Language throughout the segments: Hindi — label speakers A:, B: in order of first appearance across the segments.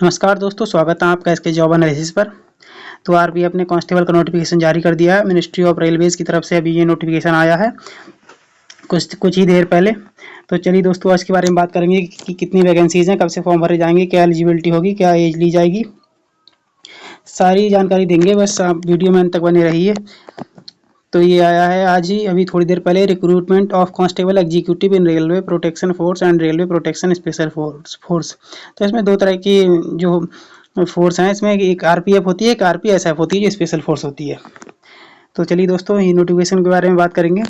A: नमस्कार दोस्तों, स्वागत है आपका इसके जॉब एनालिसिस पर। तो आरपीएफ ने कांस्टेबल का नोटिफिकेशन जारी कर दिया है। मिनिस्ट्री ऑफ रेलवेज की तरफ से अभी ये नोटिफिकेशन आया है कुछ ही देर पहले। तो चलिए दोस्तों, आज के बारे में बात करेंगे कि कितनी वैकेंसीज हैं, कब से फॉर्म भरे जाएंगे, क्या एलिजिबिलिटी होगी, क्या एज ली जाएगी, सारी जानकारी देंगे। बस आप वीडियो में अंत तक बने रहिए। तो ये आया है आज ही अभी थोड़ी देर पहले, recruitment of constable executive in railway protection force and railway protection special force. तो इसमें दो तरह की जो फोर्स हैं, इसमें एक आरपीएफ होती है, एक आरपीएसएफ होती है, जो स्पेशल फोर्स होती है। तो चलिए दोस्तों, ये नोटिफिकेशन के बारे में बात करेंगे।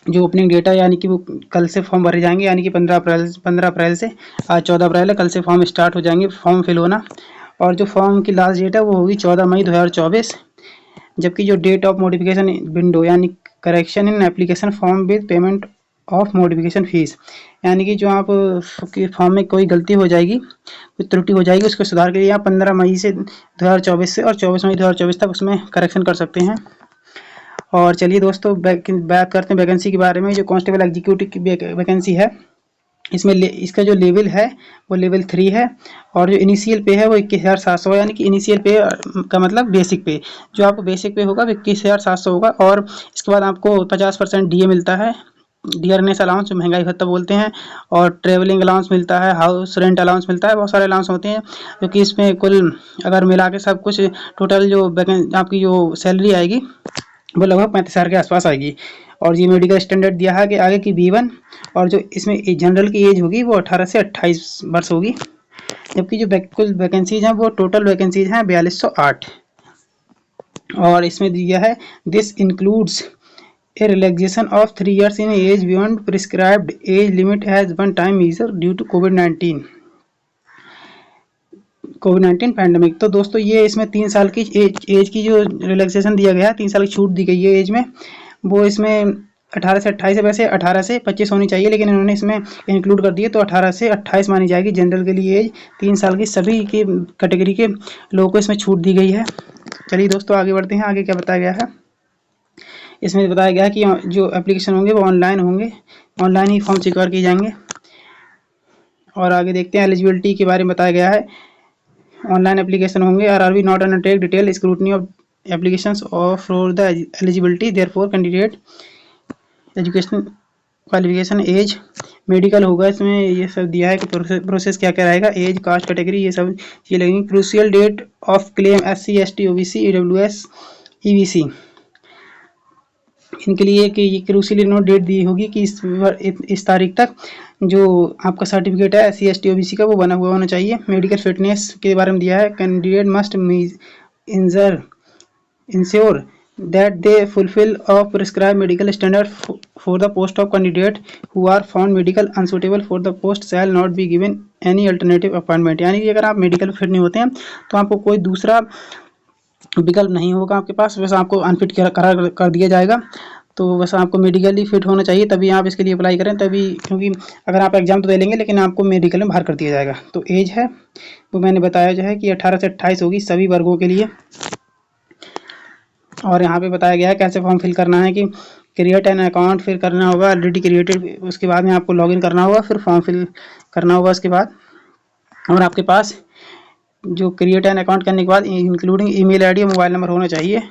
A: जो ओपनिंग डेटा यानी कि वो कल से फॉर्म भरे जाएंगे, यानी कि 15 अप्रैल से। आज 14 अप्रैल है, कल से फॉर्म स्टार्ट हो जाएंगे, फॉर्म फिल होना। और जो फॉर्म की लास्ट डेट है वो होगी 14 मई 2024। जबकि जो डेट ऑफ मॉडिफिकेशन विंडो यानी correction in application form with payment of modification fees, यानी कि जो आप फॉर्म में कोई गलती हो जाएगी, कोई त्रुटि हो जाएगी, उसको सुधार के लिए आप 15 मई से 2024 से और 24 मई 2024 तक उसमें करेक्शन कर सकते हैं। और चलिए दोस्तों, बात करते हैं वैकेंसी के बारे में। जो कांस्टेबल एग्जीक्यूटिव की वैकेंसी है, इसमें इसका जो लेवल है वो लेवल 3 है। और जो इनिशियल पे है वो 21,700 है, यानी कि इनिशियल पे का मतलब बेसिक पे। जो आपको बेसिक पे होगा वो 21,700 होगा। और इसके बाद आपको 50% डीए मिलता है, डियरनेस अलाउंस, जो महंगाई भत्ता बोलते हैं। और ट्रेवलिंग अलाउंस मिलता है, हाउस रेंट अलाउंस मिलता है, बहुत सारे अलाउंस होते हैं। क्योंकि इसमें कुल अगर मिला के सब कुछ टोटल जो आपकी जो सैलरी आएगी वो लगभग 35,000 के आसपास आएगी। और ये मेडिकल स्टैंडर्ड दिया है कि आगे की B1। और जो इसमें जनरल की एज होगी वो 18 से 28 वर्ष होगी। जबकि जो कुल वैकेंसीज हैं वो टोटल वैकेंसीज हैं 4208। और इसमें दिया है this includes a relaxation of 3 years in age beyond prescribed age limit as one time measure due to COVID pandemic. तो दोस्तों, ये इसमें 3 साल की एज की जो रिलैक्सेशन दिया गया है, 3 साल की छूट दी गई है एज में, वो इसमें 18 से 28 है। वैसे 18 से 25 होनी चाहिए, लेकिन इन्होंने इसमें इंक्लूड कर दिए, तो 18 से 28 मानी जाएगी जनरल के लिए एज। 3 साल की सभी की कैटेगरी के लोगों को इसमें छूट दी गई है। चलिए दोस्तों, आगे बढ़ते हैं। आगे क्या बताया गया है, इसमें बताया गया है कि जो एप्लीकेशन होंगे वो ऑनलाइन होंगे, ऑनलाइन ही फॉर्म स्वीकार किए जाएंगे। और आगे देखते हैं, एलिजिबिलिटी के बारे में बताया गया है। ऑनलाइन एप्लीकेशन होंगे। RRB not undertake detail scrutiny of applications of for the eligibility, therefore candidate education qualification age medical होगा। इसमें ये सब दिया है कि प्रोसेस क्या क्या रहेगा, एज, कास्ट, कैटेगरी, ये सब ये लगेंगी। Crucial date of claim SC ST OBC EWS EBC, इनके लिए कि ये क्रूशियल नोट डेट दी होगी कि इस तारीख तक जो आपका सर्टिफिकेट है SC ST OBC का वो बना हुआ होना चाहिए। मेडिकल फिटनेस के बारे में दिया है, candidate must ensure that they fulfill of prescribed medical standard for the post of candidate who are found medical unsuitable for the post shall not be given any alternative appointment। यानी कि अगर आप मेडिकल फिट नहीं होते हैं तो आपको कोई दूसरा विकल्प नहीं होगा आपके पास, वैसे आपको अनफिट कर दिया जाएगा। तो वैसे आपको मेडिकली फिट होना चाहिए, तभी आप इसके लिए अप्लाई करें, तभी। क्योंकि अगर आप एग्जाम तो दे लेंगे, लेकिन आपको मेडिकल में बाहर कर दिया जाएगा। तो एज है वो मैंने बताया जो है कि 18 से 28 होगी सभी वर्गों के लिए। और यहाँ पे बताया गया है कैसे फॉर्म फिल करना है, कि क्रिएट एन अकाउंट फिर करना होगा, ऑलरेडी क्रिएटेड, उसके बाद में आपको लॉगिन करना होगा, फिर फॉर्म फिल करना होगा उसके बाद। और आपके पास जो क्रिएट एन अकाउंट करने के बाद इंक्लूडिंग ईमेल आईडी और मोबाइल नंबर होना चाहिए।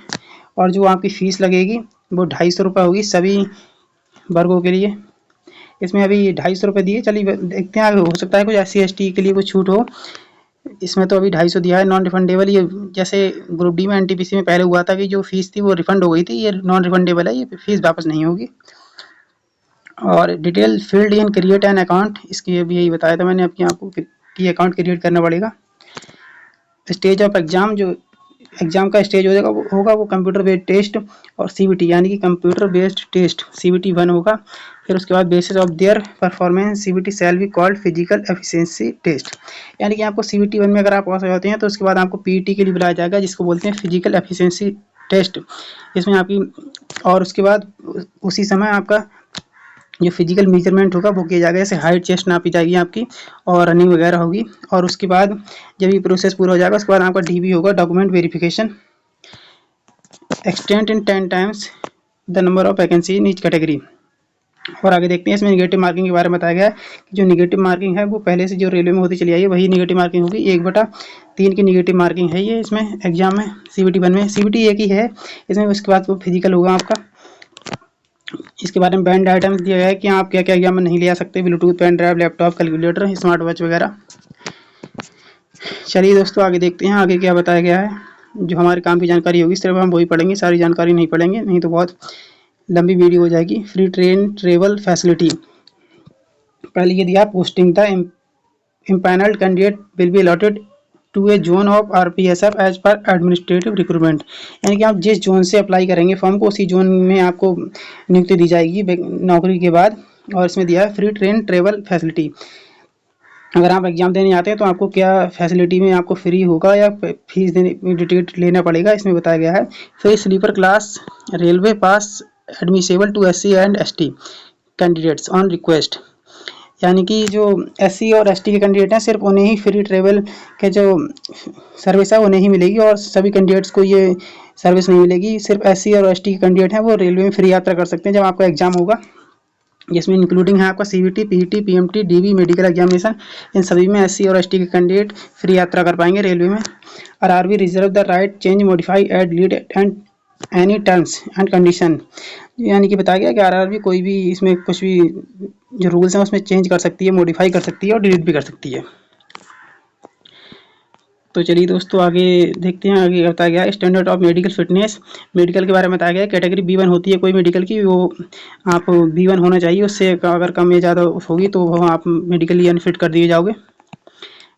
A: और जो आपकी फ़ीस लगेगी वो 250 रुपये होगी सभी वर्गों के लिए। इसमें अभी 250 रुपये दिए, चलिए देखते हैं आगे, हो सकता है कुछ SC ST के लिए कुछ छूट हो। इसमें तो अभी 250 दिया है, नॉन रिफंडेबल। ये जैसे ग्रुप डी में NTPC में पहले हुआ था कि जो फीस थी वो रिफंड हो गई थी, ये नॉन रिफंडेबल है, ये फीस वापस नहीं होगी। और detail field in create an account, इसकी अभी यही बताया था मैंने आपको कि अकाउंट क्रिएट करना पड़ेगा। स्टेज ऑफ एग्जाम, जो एग्जाम का स्टेज होगा वो कंप्यूटर बेस्ड टेस्ट और CBT, यानी कि कंप्यूटर बेस्ड टेस्ट CBT 1 होगा। फिर उसके बाद basis of their performance CBT shall be called physical efficiency test, यानी कि आपको CBT 1 में अगर आप पास हो जाते हैं तो उसके बाद आपको PET के लिए बुलाया जाएगा, जिसको बोलते हैं फिजिकल एफिशिएंसी टेस्ट। इसमें आपकी, और उसके बाद उसी समय आपका जो फिजिकल मेजरमेंट होगा वो किया जाएगा, जैसे हाइट चेस्ट नापी जाएगी आपकी, और रनिंग वगैरह होगी। और उसके बाद जब ये प्रोसेस पूरा हो जाएगा उसके बाद आपका DV होगा, document verification, extend in 10 times the number of vacancy in each category. और आगे देखते हैं इसमें निगेटिव मार्किंग के बारे में बताया गया है कि जो निगेटिव मार्किंग है वो पहले से जो रेलवे में होती चली आई है वही निगेटिव मार्किंग होगी। 1/3 की निगेटिव मार्किंग है ये इसमें एग्जाम में CBT 1 में। CBT एक ही है इसमें, उसके बाद वो फिजिकल होगा आपका। इसके बारे में बैंड आइटम्स दिया गया है कि आप क्या क्या एग्जाम में नहीं ले आ सकते, bluetooth, pen drive, laptop, calculator, smart watch वगैरह। चलिए दोस्तों आगे देखते हैं आगे क्या बताया गया है। जो हमारे काम की जानकारी होगी सिर्फ हम वही पढ़ेंगे, सारी जानकारी नहीं पढ़ेंगे, नहीं तो बहुत लंबी वीडियो हो जाएगी। फ्री ट्रेन ट्रेवल फैसिलिटी, पहले ये दिया posting the empanelled candidate will be allotted to a zone of RPSF as per administrative recruitment, यानी कि आप जिस जोन से अप्लाई करेंगे फॉर्म को उसी जोन में आपको नियुक्ति दी जाएगी नौकरी के बाद। और इसमें दिया है फ्री ट्रेन ट्रेवल फैसिलिटी, अगर आप एग्जाम देने आते हैं तो आपको क्या फैसिलिटी में आपको फ्री होगा या फीस देने टिकट लेना पड़ेगा, इसमें बताया गया है। फिर sleeper class railway pass admissible to SC and ST candidates on request, यानी कि जो SC और ST के कैंडिडेट हैं सिर्फ उन्हें ही फ्री ट्रेवल के जो सर्विस है उन्हें ही मिलेगी और सभी कैंडिडेट्स को ये सर्विस नहीं मिलेगी। सिर्फ SC और ST के कैंडिडेट हैं वो रेलवे में फ्री यात्रा कर सकते हैं जब आपका एग्जाम होगा, जिसमें इंक्लूडिंग है आपका CBT, PET, PMT, DB medical examination. इन सभी में SC और ST के कैंडिडेट फ्री यात्रा कर पाएंगे रेलवे में। RRB reserve the right change modify add lead and any terms and condition, यानी कि बताया गया कि RRB कोई भी इसमें कुछ भी जो रूल्स हैं उसमें चेंज कर सकती है, मॉडिफाई कर सकती है और डिलीट भी कर सकती है। तो चलिए दोस्तों आगे देखते हैं आगे बताया गया standard of medical fitness. Medical के बारे में बताया गया कैटेगरी B1 होती है कोई मेडिकल की, वो आप B1 होना चाहिए, उससे अगर कम या ज़्यादा होगी तो वो आप मेडिकली अनफिट कर दिए जाओगे।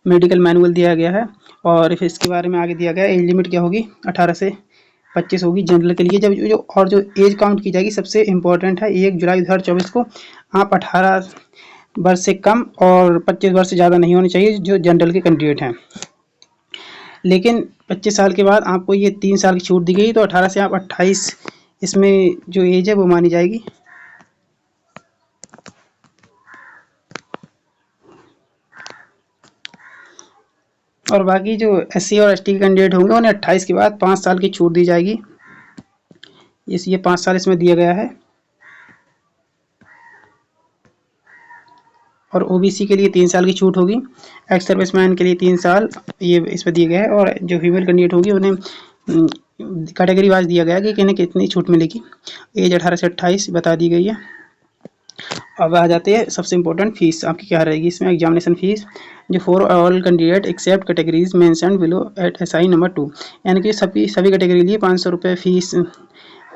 A: मेडिकल मैनुअल दिया गया है और फिर इसके बारे में आगे दिया गया एज लिमिट क्या होगी 18 से 25 होगी जनरल के लिए। जब जो एज काउंट की जाएगी सबसे इम्पोर्टेंट है 1 जुलाई 2024 को आप 18 वर्ष से कम और 25 वर्ष से ज़्यादा नहीं होने चाहिए जो जनरल के कैंडिडेट हैं। लेकिन 25 साल के बाद आपको ये 3 साल की छूट दी गई, तो 18 से आप 28 इसमें जो एज है वो मानी जाएगी। और बाकी जो SC और ST के कैंडिडेट होंगे उन्हें 28 के बाद 5 साल की छूट दी जाएगी। ये 5 साल इसमें दिया गया है। और OBC के लिए 3 साल की छूट होगी, एक्स सर्विसमैन के लिए 3 साल ये इसमें दिया गया है। और जो फीमेल कैंडिडेट होगी उन्हें कैटेगरी वाइज दिया गया है कि किन्हें कितनी छूट मिलेगी। एज 18 से 28 बता दी गई है। अब आ जाते हैं सबसे इम्पोर्टेंट फीस आपकी क्या रहेगी इसमें। एग्जामिनेशन फीस जो for all candidate except categories mentioned below at SI number 2, यानी कि सभी कैटेगरी के लिए 500 रुपये फीस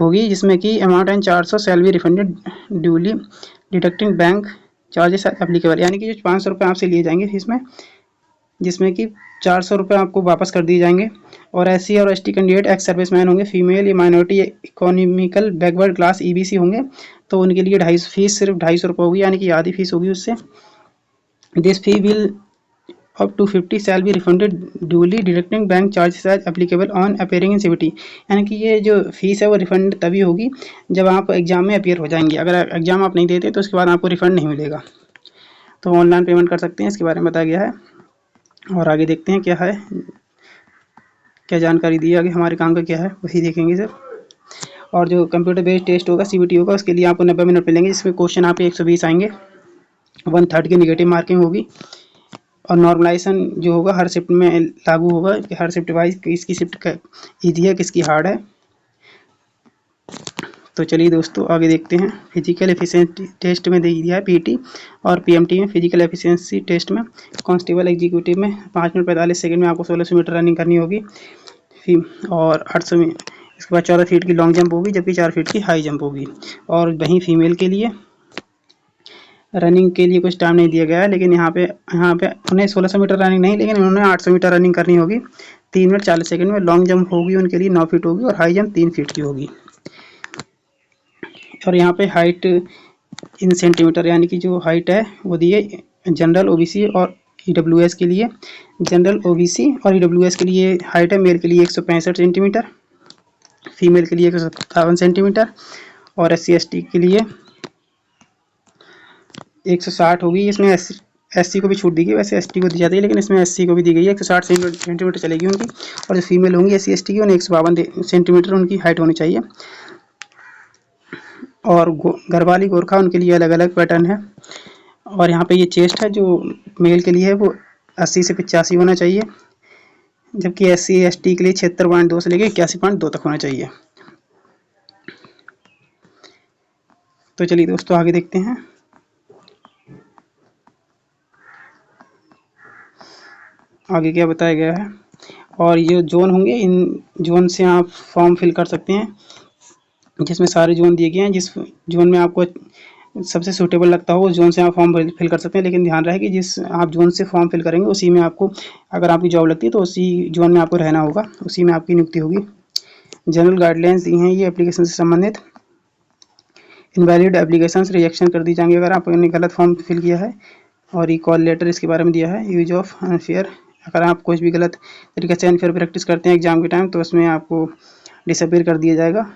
A: होगी, जिसमें कि amount and 400 shell be refunded duly deducting bank charges applicable, यानी कि जो 500 रुपये आपसे लिए जाएंगे फीस में, जिसमें कि 400 रुपये आपको वापस कर दिए जाएंगे। और SC और ST कैंडिडेट एक्स सर्विसमैन होंगे, फीमेल या minority economical backward class EBC होंगे, तो उनके लिए फीस सिर्फ 250 रुपये होगी, यानी कि आधी फीस होगी उससे। This fee will up to 50 shall be refunded duly deducting bank charges as applicable on appearing in CBT, यानी कि ये जो फीस है वो रिफंड तभी होगी जब आप एग्जाम में अपेयर हो जाएंगे। अगर एग्जाम आप नहीं देते तो उसके बाद आपको रिफंड नहीं मिलेगा, तो ऑनलाइन पेमेंट कर सकते हैं, इसके बारे में बताया गया है। और आगे देखते हैं क्या है, क्या जानकारी दी है आगे हमारे काम का क्या है वही देखेंगे सर। और जो कंप्यूटर बेस्ड टेस्ट होगा CBT होगा उसके लिए आपको 90 मिनट मिलेंगे, जिसमें क्वेश्चन आपके 120 आएंगे, 1/3 की निगेटिव मार्किंग होगी। और नॉर्मलाइजेशन जो होगा हर शिफ्ट में लागू होगा कि हर शिफ्ट वाइज किसकी शिफ्ट ईजी है किसकी हार्ड है। तो चलिए दोस्तों आगे देखते हैं। फिजिकल एफिशिएंसी टेस्ट में दे दिया है PET और PMT में फिजिकल एफिशिएंसी टेस्ट में कांस्टेबल एग्जीक्यूटिव में 5 मिनट 45 सेकंड में आपको 1600 मीटर रनिंग करनी होगी और 800 में इसके बाद 14 फीट की लॉन्ग जंप होगी, जबकि 4 फीट की हाई जंप होगी। और वहीं फीमेल के लिए रनिंग के लिए कुछ टाइम नहीं दिया गया है, लेकिन यहाँ पे उन्हें 1600 मीटर रनिंग नहीं, लेकिन उन्होंने 800 मीटर रनिंग करनी होगी 3 मिनट 40 सेकंड में। लॉन्ग जंप होगी उनके लिए 9 फीट होगी और हाई जंप 3 फीट की होगी। और यहाँ पे हाइट इन सेंटीमीटर, यानी कि जो हाइट है वो दी है जनरल OBC और EWS के लिए। जनरल OBC और EWS के लिए हाइट है मेल के लिए 165 सेंटीमीटर, फीमेल के लिए 157 सेंटीमीटर और SC ST के लिए 160 होगी। इसमें SC को भी छूट दी गई, वैसे ST को दी जाती है लेकिन इसमें SC को भी दी गई है। 160 सेंटीमीटर चलेगी उनकी। और जो फीमेल होंगी SC ST की उन्हें 152 सेंटीमीटर उनकी हाइट होनी चाहिए। और घरवाली गोरखा उनके लिए अलग अलग पैटर्न है। और यहाँ पे ये चेस्ट है जो मेल के लिए है वो 80 से 85 होना चाहिए, जबकि SC ST के लिए 76.2 से लेकर 81.2 तक होना चाहिए। तो चलिए दोस्तों आगे देखते हैं। आगे क्या बताया गया है। और ये जोन होंगे, इन जोन से आप फॉर्म फिल कर सकते हैं, जिसमें सारे जोन दिए गए हैं। जिस जोन में आपको सबसे सूटेबल लगता हो उस जोन से आप फॉर्म फिल कर सकते हैं। लेकिन ध्यान रहे कि जिस आप जोन से फॉर्म फिल करेंगे उसी में आपको, अगर आपकी जॉब लगती है तो उसी जोन में आपको रहना होगा, उसी में आपकी नियुक्ति होगी। जनरल गाइडलाइंस दी हैं ये एप्लीकेशन से संबंधित। इनवैलिड एप्लीकेशंस रिजेक्शन कर दी जाएंगी अगर आपने गलत फॉर्म फिल किया है। और रिकॉल लेटर इसके बारे में दिया है। यूज ऑफ अनफेयर, अगर आप कुछ भी गलत तरीके से अनफेयर प्रैक्टिस करते हैं एग्जाम के टाइम तो उसमें आपको डिसअपीयर कर दिया जाएगा।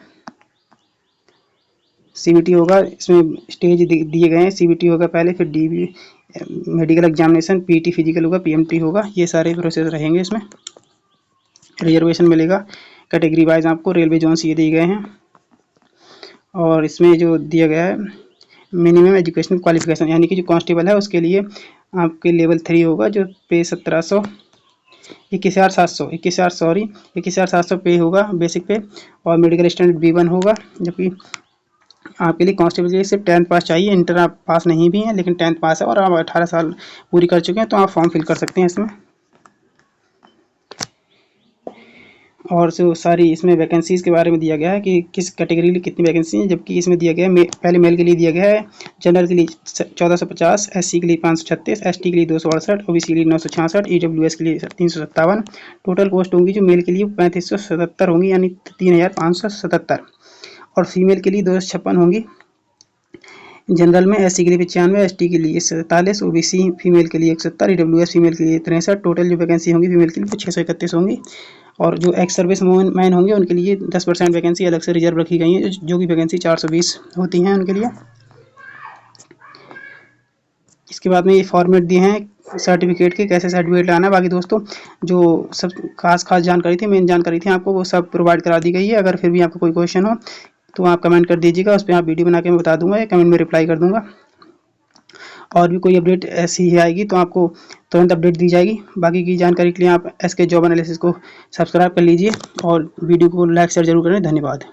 A: CBT होगा, इसमें स्टेज दिए गए हैं। CBT होगा पहले, फिर DB medical examination, PT physical होगा, PMT होगा। ये सारे प्रोसेस रहेंगे इसमें। रिजर्वेशन मिलेगा कैटेगरी वाइज आपको। रेलवे जोन्स ये दिए गए हैं। और इसमें जो दिया गया है मिनिमम एजुकेशनल क्वालिफिकेशन, यानी कि जो कांस्टेबल है उसके लिए आपके लेवल 3 होगा, जो पे 21,700 पे होगा बेसिक पे। और मेडिकल स्टैंडर्ड B1 होगा, जबकि आपके लिए कांस्टेबल के लिए सिर्फ 10th पास चाहिए। इंटर आप पास नहीं भी हैं, लेकिन 10th पास है और आप 18 साल पूरी कर चुके हैं तो आप फॉर्म फिल कर सकते हैं इसमें। और जो सारी इसमें वैकेंसीज़ के बारे में दिया गया है कि किस कैटेगरी के लिए कितनी वैकेंसी है, जबकि इसमें दिया गया है पहले मेल के लिए दिया गया है जनरल के लिए 1450, SC के लिए 536, ST के लिए 268, OBC के लिए 966, EWS के लिए 357। टोटल पोस्ट होंगी जो मेल के लिए 3577 होंगी, यानी 3577। और फीमेल के लिए 256 होंगी। जनरल में SC के लिए 95, ST के लिए 47, OBC फीमेल के लिए 170, EWS फीमेल के लिए 63। टोटल जो वैकेंसी होंगी फीमेल के लिए 631 होंगी। और जो एक्स सर्विस मैन होंगे उनके लिए 10% वैकेंसी अलग से रिजर्व रखी गई है, जो कि वैकेंसी 420 होती हैं उनके लिए। इसके बाद में ये फॉर्मेट दिए हैं सर्टिफिकेट के, कैसे सर्टिफिकेट लाना है। बाकी दोस्तों जो सब खास जानकारी थी, मेन जानकारी थी आपको, वो सब प्रोवाइड करा दी गई है। अगर फिर भी आपको कोई क्वेश्चन हो तो आप कमेंट कर दीजिएगा, उस पर आप वीडियो बना के मैं बता दूंगा या कमेंट में रिप्लाई कर दूंगा। और भी कोई अपडेट ऐसी ही आएगी तो आपको तुरंत अपडेट दी जाएगी। बाकी की जानकारी के लिए आप SK जॉब एनालिसिस को सब्सक्राइब कर लीजिए और वीडियो को लाइक शेयर जरूर करें। धन्यवाद।